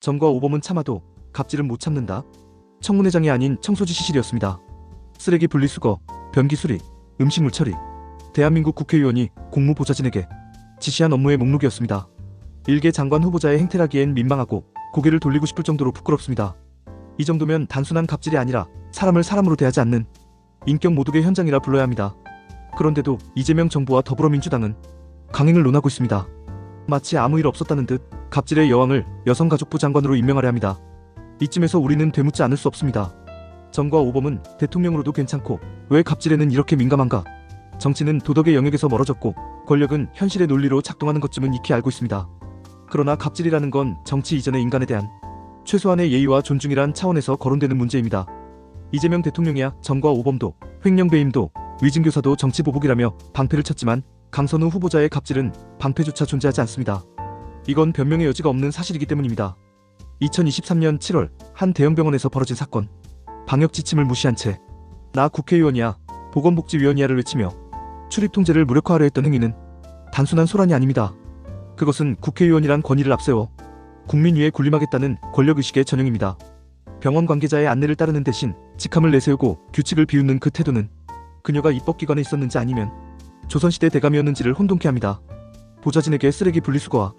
정과 오범은 참아도 갑질은 못 참는다. 청문회장이 아닌 청소지 시실이었습니다. 쓰레기 분리수거, 변기 수리, 음식물 처리. 대한민국 국회의원이 공무보좌진에게 지시한 업무의 목록이었습니다. 일개 장관 후보자의 행태라기엔 민망하고 고개를 돌리고 싶을 정도로 부끄럽습니다. 이 정도면 단순한 갑질이 아니라 사람을 사람으로 대하지 않는 인격 모독의 현장이라 불러야 합니다. 그런데도 이재명 정부와 더불어민주당은 강행을 논하고 있습니다. 마치 아무 일 없었다는 듯 갑질의 여왕을 여성가족부 장관으로 임명하려 합니다. 이쯤에서 우리는 되묻지 않을 수 없습니다. 정과 오범은 대통령으로도 괜찮고 왜 갑질에는 이렇게 민감한가? 정치는 도덕의 영역에서 멀어졌고 권력은 현실의 논리로 작동하는 것쯤은 익히 알고 있습니다. 그러나 갑질이라는 건 정치 이전의 인간에 대한 최소한의 예의와 존중이란 차원에서 거론되는 문제입니다. 이재명 대통령이야 정과 오범도 횡령배임도 위증교사도 정치보복이라며 방패를 쳤지만 강선우 후보자의 갑질은 방패조차 존재하지 않습니다. 이건 변명의 여지가 없는 사실이기 때문입니다. 2023년 7월 한 대형병원에서 벌어진 사건. 방역 지침을 무시한 채 나 국회의원이야, 보건복지위원이야를 외치며 출입통제를 무력화하려 했던 행위는 단순한 소란이 아닙니다. 그것은 국회의원이란 권위를 앞세워 국민 위에 군림하겠다는 권력의식의 전형입니다. 병원 관계자의 안내를 따르는 대신 직함을 내세우고 규칙을 비웃는 그 태도는 그녀가 입법기관에 있었는지 아니면 조선시대 대감이었는지를 혼돈케 합니다. 보좌진에게 쓰레기 분리수거와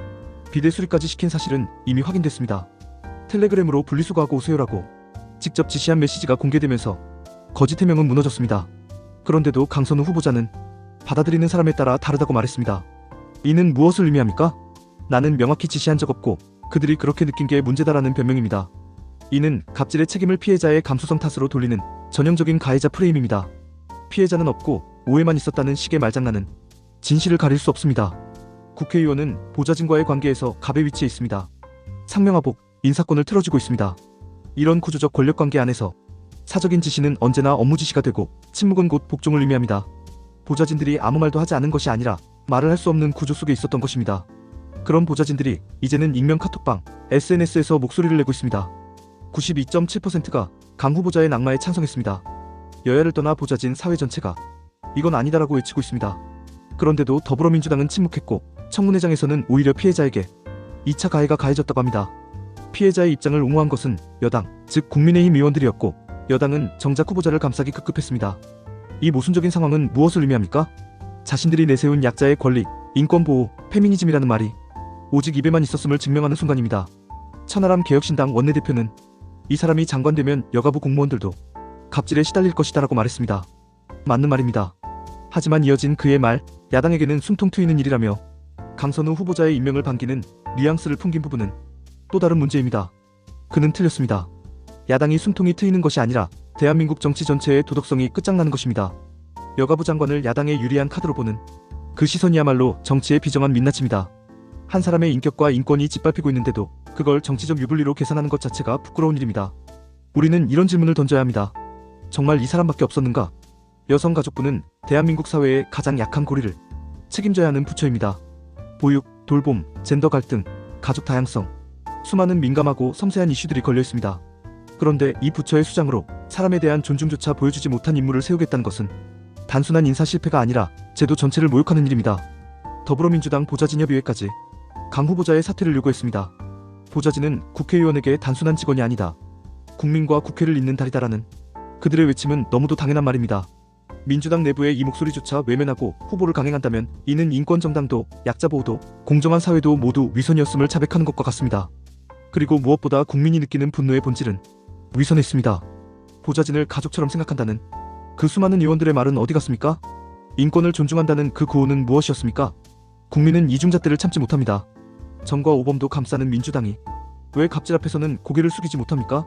비대 수리까지 시킨 사실은 이미 확인됐습니다. 텔레그램으로 분리수거하고 오세요라고 직접 지시한 메시지가 공개되면서 거짓 해명은 무너졌습니다. 그런데도 강선우 후보자는 받아들이는 사람에 따라 다르다고 말했습니다. 이는 무엇을 의미합니까? 나는 명확히 지시한 적 없고 그들이 그렇게 느낀 게 문제다라는 변명입니다. 이는 갑질의 책임을 피해자의 감수성 탓으로 돌리는 전형적인 가해자 프레임입니다. 피해자는 없고 오해만 있었다는 식의 말장난은 진실을 가릴 수 없습니다. 국회의원은 보좌진과의 관계에서 갑의 위치에 있습니다. 상명하복, 인사권을 틀어주고 있습니다. 이런 구조적 권력관계 안에서 사적인 지시는 언제나 업무 지시가 되고 침묵은 곧 복종을 의미합니다. 보좌진들이 아무 말도 하지 않은 것이 아니라 말을 할 수 없는 구조 속에 있었던 것입니다. 그런 보좌진들이 이제는 익명 카톡방, SNS에서 목소리를 내고 있습니다. 92.7%가 강 후보자의 낙마에 찬성했습니다. 여야를 떠나 보좌진 사회 전체가 이건 아니다라고 외치고 있습니다. 그런데도 더불어민주당은 침묵했고 청문회장에서는 오히려 피해자에게 2차 가해가 가해졌다고 합니다. 피해자의 입장을 옹호한 것은 여당, 즉 국민의힘 의원들이었고 여당은 정작 후보자를 감싸기 급급했습니다. 이 모순적인 상황은 무엇을 의미합니까? 자신들이 내세운 약자의 권리, 인권보호, 페미니즘이라는 말이 오직 입에만 있었음을 증명하는 순간입니다. 천하람 개혁신당 원내대표는 이 사람이 장관 되면 여가부 공무원들도 갑질에 시달릴 것이다라고 말했습니다. 맞는 말입니다. 하지만 이어진 그의 말, 야당에게는 숨통 트이는 일이라며 강선우 후보자의 임명을 반기는 뉘앙스를 풍긴 부분은 또 다른 문제입니다. 그는 틀렸습니다. 야당이 숨통이 트이는 것이 아니라 대한민국 정치 전체의 도덕성이 끝장나는 것입니다. 여가부 장관을 야당에 유리한 카드로 보는 그 시선이야말로 정치의 비정한 민낯입니다. 한 사람의 인격과 인권이 짓밟히고 있는데도 그걸 정치적 유불리로 계산하는 것 자체가 부끄러운 일입니다. 우리는 이런 질문을 던져야 합니다. 정말 이 사람밖에 없었는가? 여성가족부는 대한민국 사회의 가장 약한 고리를 책임져야 하는 부처입니다. 보육, 돌봄, 젠더 갈등, 가족 다양성, 수많은 민감하고 섬세한 이슈들이 걸려 있습니다. 그런데 이 부처의 수장으로 사람에 대한 존중조차 보여주지 못한 인물을 세우겠다는 것은 단순한 인사 실패가 아니라 제도 전체를 모욕하는 일입니다. 더불어민주당 보좌진협의회까지 강 후보자의 사퇴를 요구했습니다. 보좌진은 국회의원에게 단순한 직원이 아니다. 국민과 국회를 잇는 다리다라는 그들의 외침은 너무도 당연한 말입니다. 민주당 내부의 이 목소리조차 외면하고 후보를 강행한다면 이는 인권정당도 약자보호도 공정한 사회도 모두 위선이었음을 자백하는 것과 같습니다. 그리고 무엇보다 국민이 느끼는 분노의 본질은 위선에 있습니다. 보좌진을 가족처럼 생각한다는 그 수많은 의원들의 말은 어디 갔습니까? 인권을 존중한다는 그 구호는 무엇이었습니까? 국민은 이중잣대를 참지 못합니다. 정과 오범도 감싸는 민주당이 왜 갑질 앞에서는 고개를 숙이지 못합니까?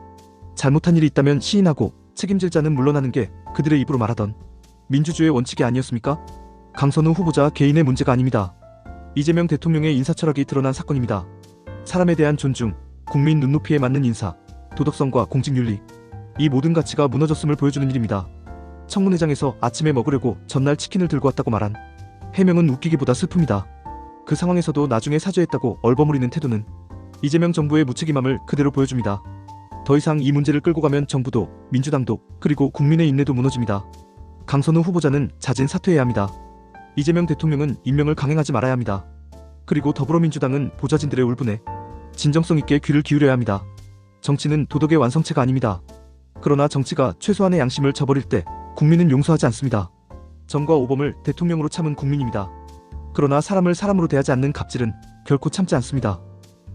잘못한 일이 있다면 시인하고 책임질 자는 물러나는 게 그들의 입으로 말하던 민주주의의 원칙이 아니었습니까? 강선우 후보자 개인의 문제가 아닙니다. 이재명 대통령의 인사철학이 드러난 사건입니다. 사람에 대한 존중, 국민 눈높이에 맞는 인사, 도덕성과 공직윤리, 이 모든 가치가 무너졌음을 보여주는 일입니다. 청문회장에서 아침에 먹으려고 전날 치킨을 들고 왔다고 말한 해명은 웃기기보다 슬픕니다. 그 상황에서도 나중에 사죄했다고 얼버무리는 태도는 이재명 정부의 무책임함을 그대로 보여줍니다. 더 이상 이 문제를 끌고 가면 정부도, 민주당도, 그리고 국민의 인내도 무너집니다. 강선우 후보자는 자진 사퇴해야 합니다. 이재명 대통령은 임명을 강행하지 말아야 합니다. 그리고 더불어민주당은 보좌진들의 울분에 진정성 있게 귀를 기울여야 합니다. 정치는 도덕의 완성체가 아닙니다. 그러나 정치가 최소한의 양심을 저버릴 때 국민은 용서하지 않습니다. 정과 오범을 대통령으로 참은 국민입니다. 그러나 사람을 사람으로 대하지 않는 갑질은 결코 참지 않습니다.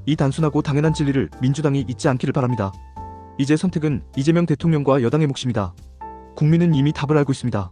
이 단순하고 당연한 진리를 민주당이 잊지 않기를 바랍니다. 이제 선택은 이재명 대통령과 여당의 몫입니다. 국민은 이미 답을 알고 있습니다.